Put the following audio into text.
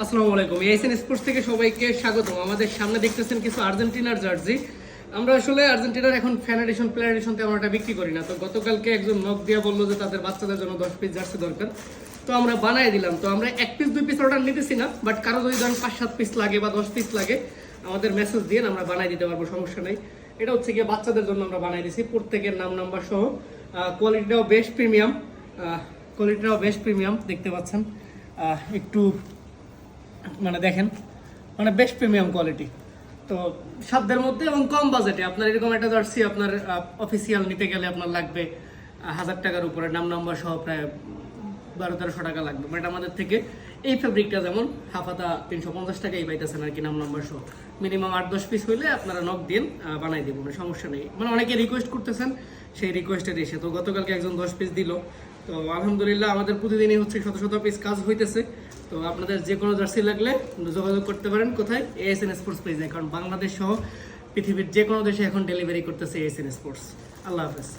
আসসালামু আলাইকুম। এএসএন স্পোর্টস থেকে সবাইকে স্বাগতম। আমাদের সামনে দেখতেছেন কিছু আর্জেন্টিনার জার্সি। আমরা আসলে আর্জেন্টিনার এখন ফ্যান এডিশন, প্লেয়ার এডিশন তেমন একটা বিক্রি করি না। তো গতকালকে একজন নক দিয়া বললো যে তাদের বাচ্চাদের জন্য 10 পিস জার্সি দরকার, তো আমরা বানাই দিলাম। তো আমরা 1 পিস 2 পিস অর্ডার নিতেছি না, বাট কারো যদি ধরেন 5-7 পিস লাগে বা 10 পিস লাগে আমাদের মেসেজ দিয়ে আমরা বানাই দিতে পারবো, সমস্যা নেই। এটা হচ্ছে গিয়ে বাচ্চাদের জন্য আমরা বানাই দিছি, প্রত্যেকের নাম নাম্বার সহ। কোয়ালিটিটাও বেশ প্রিমিয়াম দেখতে পাচ্ছেন। একটু মানে দেখেন, মানে বেশ প্রিমিয়াম কোয়ালিটি। তো সাধ্যের মধ্যে এবং কম বাজেটে আপনার এরকম একটা জার্সি আপনার অফিসিয়াল নিতে গেলে আপনার লাগবে 1000 টাকার উপরে, নাম নাম্বার সহ প্রায় 1200-1300 টাকা লাগবে। বাট আমাদের থেকে এই ফেব্রিকটা যেমন হাফাতা 350 টাকাই পাইতেছেন আর কি, নাম নাম্বার সহ। মিনিমাম 8-10 পিস হইলে আপনারা নক দিন, বানাই দেবো, মানে সমস্যা নেই। মানে অনেকে রিকোয়েস্ট করতেছেন, সেই রিকোয়েস্টের এসে তো গতকালকে একজন 10 পিস দিল। তো আলহামদুলিল্লাহ আমাদের প্রতিদিনই হচ্ছে শত শত পিস কাজ হইতেছে। তো আপনাদের যে কোনো জার্সি লাগলে যোগাযোগ করতে পারেন। কোথায়? এএসএন স্পোর্টস পেজে, কারণ বাংলাদেশ সহ পৃথিবীর যে কোনো দেশে এখন ডেলিভারি করতেছে এএসএন স্পোর্টস। আল্লাহ হাফেজ।